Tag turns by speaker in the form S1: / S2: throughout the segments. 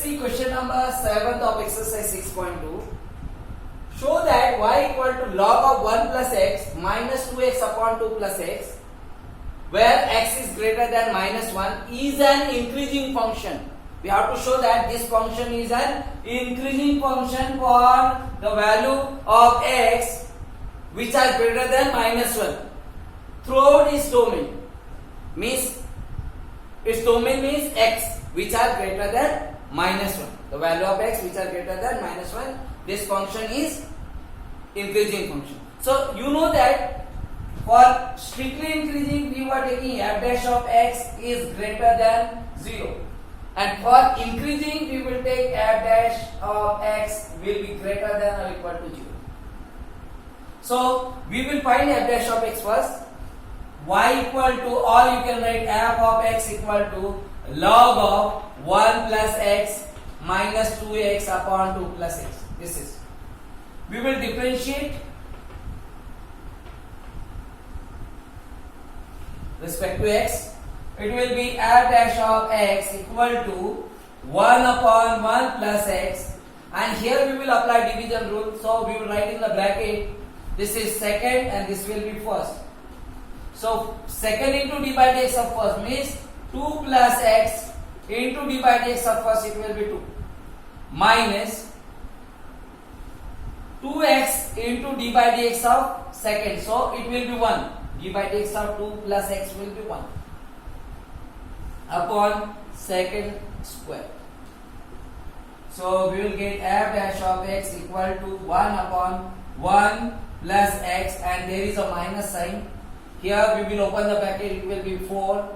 S1: see question number 7 of exercise 6.2. Show that y equal to log of 1 plus x minus 2x upon 2 plus x, where x is greater than minus 1, is an increasing function. We have to show that this function is an increasing function for the value of x which are greater than minus 1 throughout its domain. Means its domain means x which are greater than minus 1. The value of x which are greater than minus 1. This function is increasing function. So you know that for strictly increasing we were taking f dash of x is greater than 0. And for increasing we will take f dash of x will be greater than or equal to 0. So we will find f dash of x first. Y equal to, or you can write f of x equal to log of 1 plus x minus 2x upon 2 plus x. This is. We will differentiate respect to x. It will be f dash of x equal to 1 upon 1 plus x, and here we will apply division rule. So we will write in the bracket, this is second and this will be first. So second into d by dx of first means 2 plus x into d by dx of first, it will be 2 minus 2x into d by dx of second, so it will be 1. d by dx of 2 plus x will be 1 upon second square. So we will get f dash of x equal to 1 upon 1 plus x, and there is a minus sign. Here we will open the bracket, it will be 4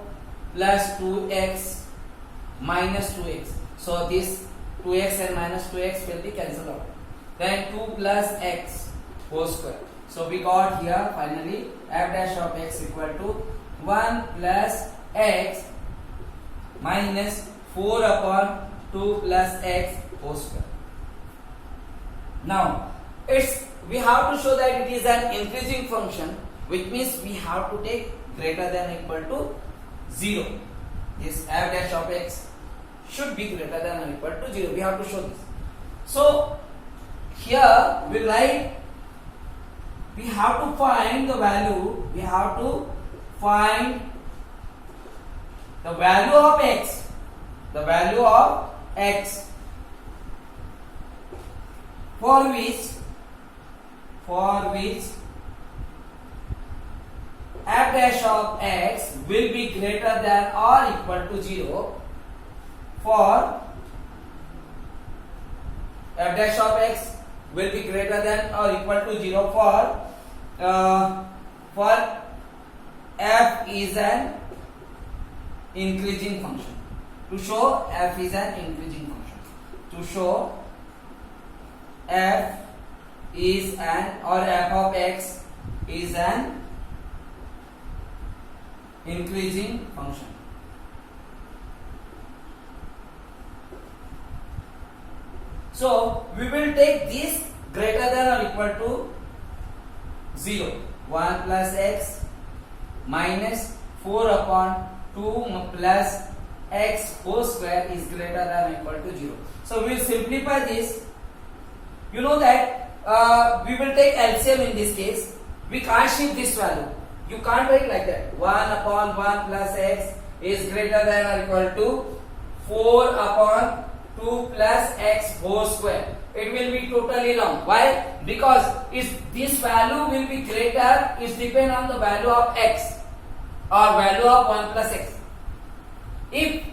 S1: plus 2x minus 2x. So this 2x and minus 2x will be cancelled out. Then 2 plus x whole square. So we got here finally f dash of x equal to 1 plus x minus 4 upon 2 plus x whole square. Now we have to show that it is an increasing function, which means we have to take greater than or equal to 0. This f dash of x should be greater than or equal to 0. We have to show this. So here we write, we have to find the value, we have to find the value of x, the value of x for which f dash of x will be greater than or equal to 0, for f dash of x will be greater than or equal to 0 for f is an increasing function. To show f is an increasing function. To show f is an, or f of x is an increasing function. So we will take this greater than or equal to 0. 1 plus x minus 4 upon 2 plus x whole square is greater than or equal to 0. So we will simplify this. You know that we will take LCM in this case. We can't shift this value. You can't write like that. 1 upon 1 plus x is greater than or equal to 4 upon 2 plus x whole square. It will be totally wrong. Why? Because if this value will be greater, it depends on the value of x or value of 1 plus x. If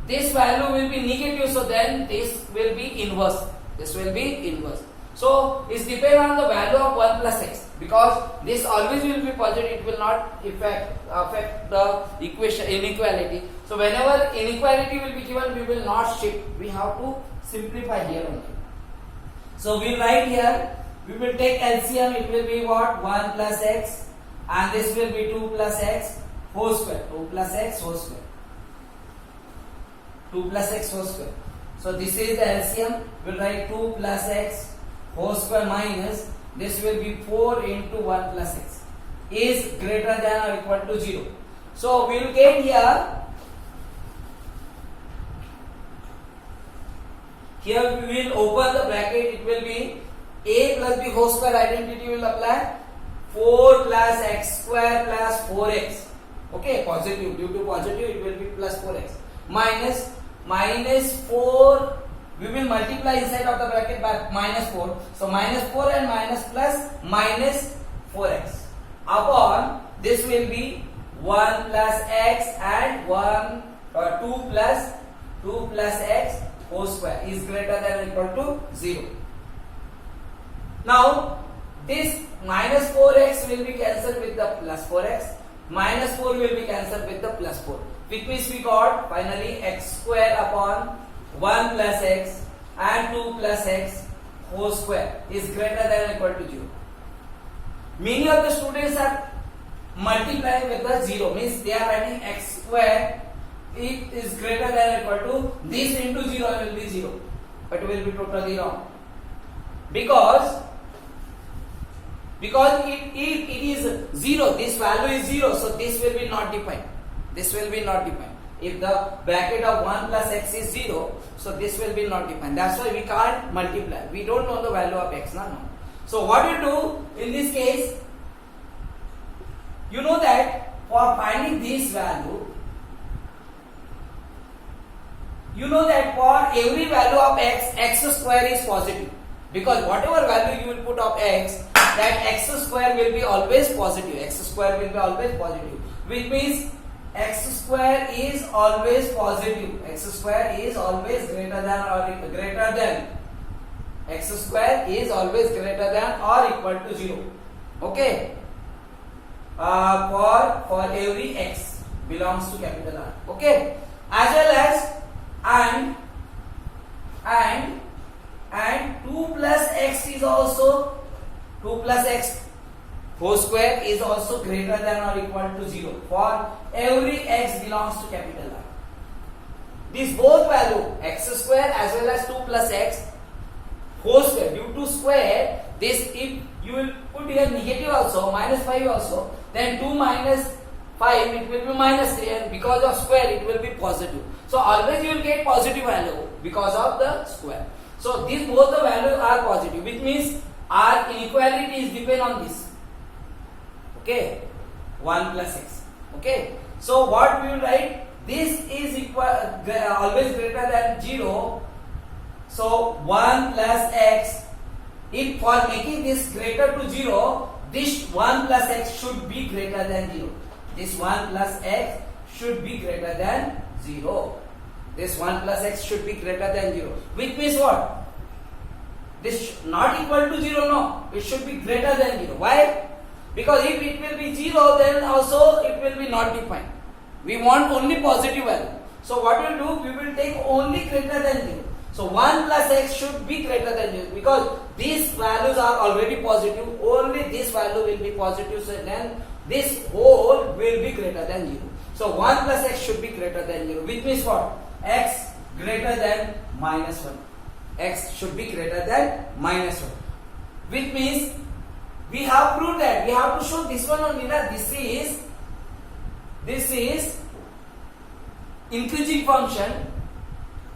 S1: this value will be negative, so then this will be inverse. This will be inverse. So it depends on the value of 1 plus x, because this always will be positive, it will not affect the equation inequality. So whenever inequality will be given, we will not shift. We have to simplify here only. So we write here, we will take LCM, it will be what? 1 plus x, and this will be 2 plus x whole square. 2 plus x whole square. 2 plus x whole square. So this is the LCM. We will write 2 plus x whole square minus, this will be 4 into 1 plus x is greater than or equal to 0. So we will get here here we will open the bracket, it will be a plus b whole square identity will apply, 4 plus x square plus 4x, okay, positive, due to positive it will be plus 4x, minus 4, we will multiply inside of the bracket by minus 4, so minus 4 and minus plus minus 4x, upon this will be 1 plus x and 2 plus x whole square is greater than or equal to 0. Now this minus 4x will be cancelled with the plus 4x, minus 4 will be cancelled with the plus 4, which means we got finally x square upon 1 plus x and 2 plus x whole square is greater than or equal to 0. Many of the students are multiplying with the 0, means they are writing x square it is greater than or equal to this into 0 will be 0, but it will be totally wrong, because it is 0, this value is 0, so this will be not defined, this will be not defined. If the bracket of 1 plus x is 0, so this will be not defined, that's why we can't multiply, we don't know the value of x now. So what you do in this case, you know that for finding this value, you know that for every value of x square is positive, because whatever value you will put of x, that x square will be always positive, x square will be always positive, which means x square is always positive, x square is always greater than or x square is always greater than or equal to 0, okay, for every x belongs to capital R, okay, as well as and 2 plus x is also 2 plus x whole square is also greater than or equal to 0 for every x belongs to capital R. This both value x square as well as 2 plus x whole square, due to square, this if you will put here negative also, minus 5 also, then 2 minus 5 it will be minus 3, and because of square it will be positive. So always you will get positive value because of the square. So these both the values are positive, which means our inequality is depend on this, okay, 1 plus x, okay. So what we will write, this is always greater than 0, so 1 plus x, if for making this greater to 0, this 1 plus x should be greater than 0, this 1 plus x should be greater than 0, this 1 plus x should be greater than 0, which means what, this not equal to 0, no, it should be greater than 0. Why? Because if it will be 0, then also it will be not defined, we want only positive value. So what we will do, we will take only greater than 0. So 1 plus x should be greater than 0, because these values are already positive, only this value will be positive, so then this whole will be greater than 0. So 1 plus x should be greater than 0, which means what, x greater than minus 1, x should be greater than minus 1, which means we have proved that, we have to show this one only, that this is increasing function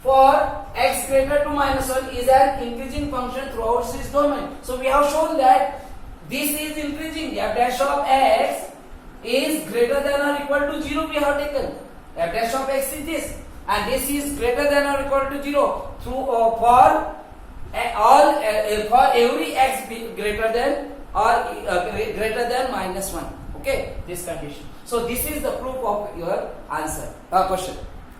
S1: for x greater to minus 1 is an increasing function throughout this domain. So we have shown that this is increasing, f dash of x is greater than or equal to 0, we have taken, f dash of x is this, and this is greater than or equal to 0 through for every x greater than or greater than minus 1, okay, this condition. So this is the proof of your answer question.